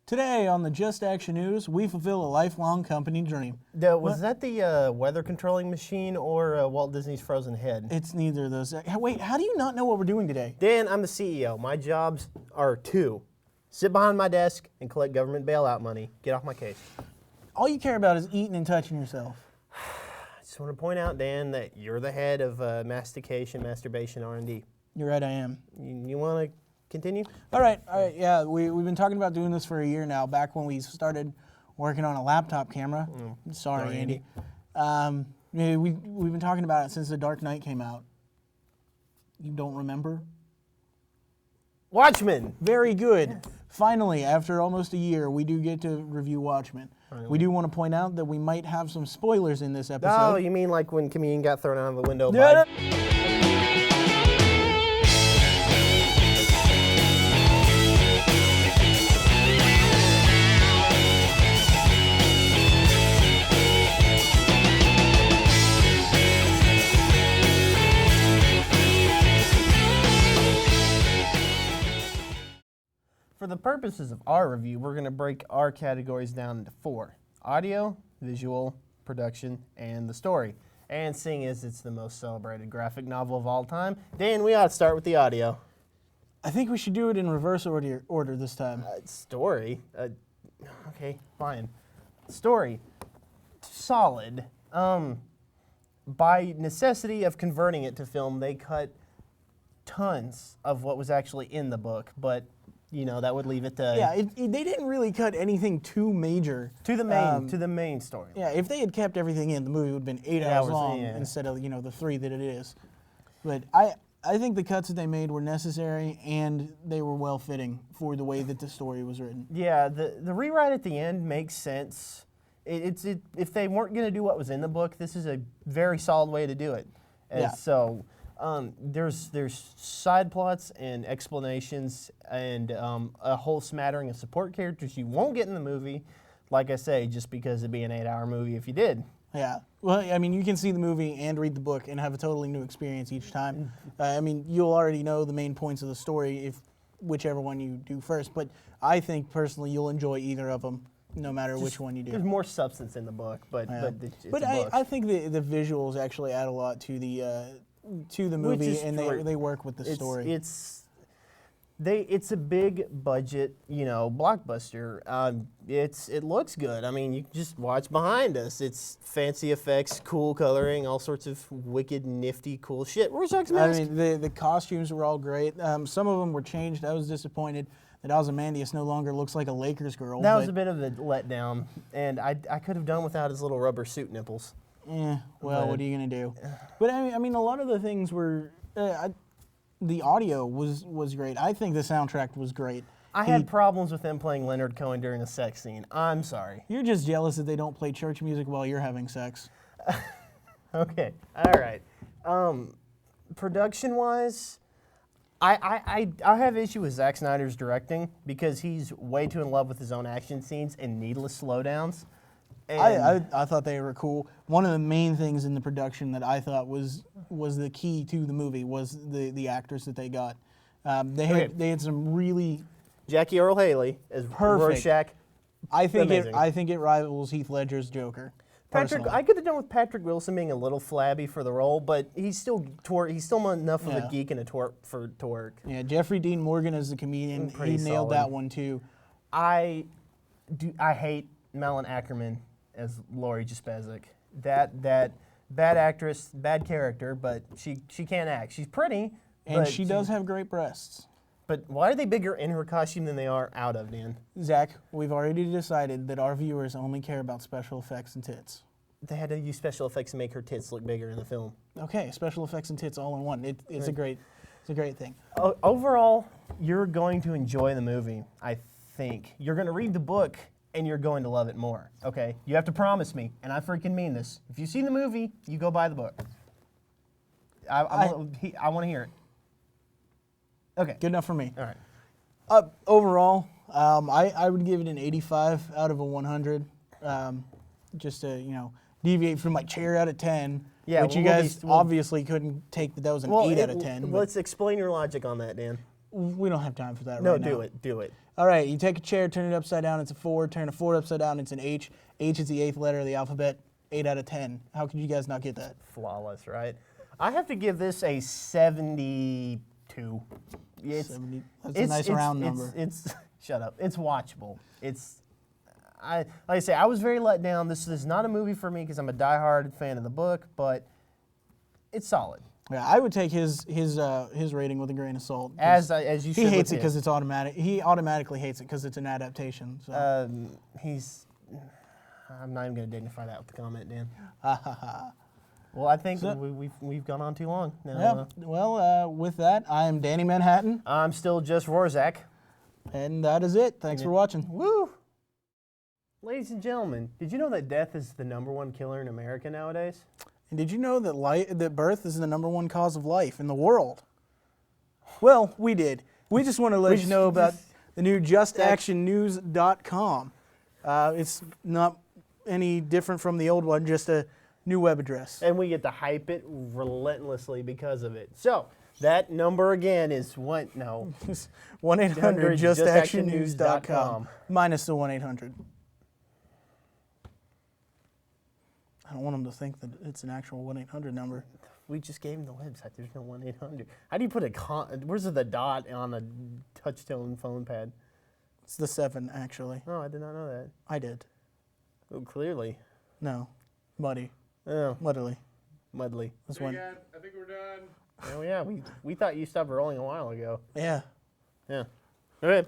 Today on the Just Action News, we fulfill a lifelong company dream. Was that the weather controlling machine or Walt Disney's frozen head? It's neither of those. Wait, how do you not know what we're doing today? Dan, I'm the CEO. My jobs are two. Sit behind my desk and collect government bailout money. Get off my case. All you care about is eating and touching yourself. I just want to point out, Dan, that you're the head of masturbation, R&D. You're right, I am. You want to continue? All right, yeah, we've been talking about doing this for a year now, back when we started working on a laptop camera. Sorry, Andy. We've been talking about it since The Dark Knight came out. You don't remember? Watchmen! Very good. Finally, after almost a year, we do get to review Watchmen. Finally. We do want to point out that we might have some spoilers in this episode. Oh, you mean like when Comedian got thrown out of the window by... For the purposes of our review, we're going to break our categories down into four: audio, visual, production, and the story. And seeing as it's the most celebrated graphic novel of all time, Dan, we ought to start with the audio. I think we should do it in reverse order this time. Story? Okay, fine. Story. Solid. By necessity of converting it to film, they cut tons of what was actually in the book, but you know, that would leave it to... Yeah, they didn't really cut anything too major. To the main story. Yeah, if they had kept everything in, the movie would have been 8 hours long instead of, the 3 that it is. But I think the cuts that they made were necessary and they were well-fitting for the way that the story was written. Yeah, the rewrite at the end makes sense. If they weren't going to do what was in the book, this is a very solid way to do it. And yeah. So... there's side plots and explanations and a whole smattering of support characters you won't get in the movie, like I say, just because it'd be an 8-hour movie if you did. Yeah. Well, I mean, you can see the movie and read the book and have a totally new experience each time. I mean, you'll already know the main points of the story whichever one you do first, but I think personally you'll enjoy either of them, no matter which one you do. There's more substance in the book, but it's a book. I think the visuals actually add a lot to the movie, and they work with the story. It's a big budget, blockbuster. It looks good. I mean, you just watch behind us. It's fancy effects, cool coloring, all sorts of wicked, nifty, cool shit. Rorschach's mask. I mean, the costumes were all great. Some of them were changed. I was disappointed that Ozymandias no longer looks like a Lakers girl. That was a bit of a letdown, and I could have done without his little rubber suit nipples. Well, what are you going to do? But I mean, a lot of the things were, the audio was great. I think the soundtrack was great. I had problems with them playing Leonard Cohen during a sex scene. I'm sorry. You're just jealous that they don't play church music while you're having sex. Okay, all right. Production-wise, I have issue with Zack Snyder's directing because he's way too in love with his own action scenes and needless slowdowns. I thought they were cool. One of the main things in the production that I thought was the key to the movie was the actors that they got. They had some really Jackie Earle Haley as perfect. Rorschach. I think it rivals Heath Ledger's Joker. I could have done with Patrick Wilson being a little flabby for the role, but he's still enough of a geek and a twerp to work. Yeah, Jeffrey Dean Morgan as the comedian, he nailed that one too. I hate Malin Ackerman as Laurie Jaspezic. That bad actress, bad character, but she can't act. She's pretty. And she does have great breasts. But why are they bigger in her costume than they are out of, Dan? Zach, we've already decided that our viewers only care about special effects and tits. They had to use special effects to make her tits look bigger in the film. Okay, special effects and tits all in one. It's a great thing. Overall, you're going to enjoy the movie, I think. You're going to read the book, and you're going to love it more, okay? You have to promise me, and I freaking mean this. If you've seen the movie, you go buy the book. I want to hear it. Okay. Good enough for me. All right. Overall, I would give it an 85 out of a 100. Just to, deviate from my chair out of 10. Yeah, which you guys obviously couldn't take that was an 8 out of 10. Let's explain your logic on that, Dan. We don't have time for that No, right now. do it. All right, you take a chair, turn it upside down, it's a 4. Turn a 4 upside down, it's an H. H is the 8th letter of the alphabet. 8 out of 10. How could you guys not get that? Flawless, right? I have to give this a 72. It's 70. That's a nice round number. It's shut up. It's watchable. Like I say, I was very let down. This is not a movie for me because I'm a diehard fan of the book, but it's solid. Yeah, I would take his rating with a grain of salt. As you should. He hates it with because his. it's automatic. He automatically hates it because it's an adaptation. So. I'm not even going to dignify that with the comment, Dan. Well, I think we've gone on too long. Now, yeah. Well, with that, I am Danny Manhattan, I'm still just Rorzak. and that is it. Thanks for watching. Woo! Ladies and gentlemen, did you know that death is the #1 killer in America nowadays? And did you know that birth is the #1 cause of life in the world? Well, we did. We just want to let you know about the new JustActionNews.com. It's not any different from the old one, just a new web address. And we get to hype it relentlessly because of it. So, that number again is what? No. 1-800-JustActionNews.com. Minus the 1-800. I don't want them to think that it's an actual 1-800 number. We just gave them the website. There's no 1-800. How do you put where's the dot on a touch-tone phone pad? It's the 7, actually. Oh, I did not know that. I did. Oh, clearly. No. Muddy. Oh, Muddly. muddly. That's one. I think we're done. Oh, yeah. We thought you stopped rolling a while ago. Yeah. Yeah. All right.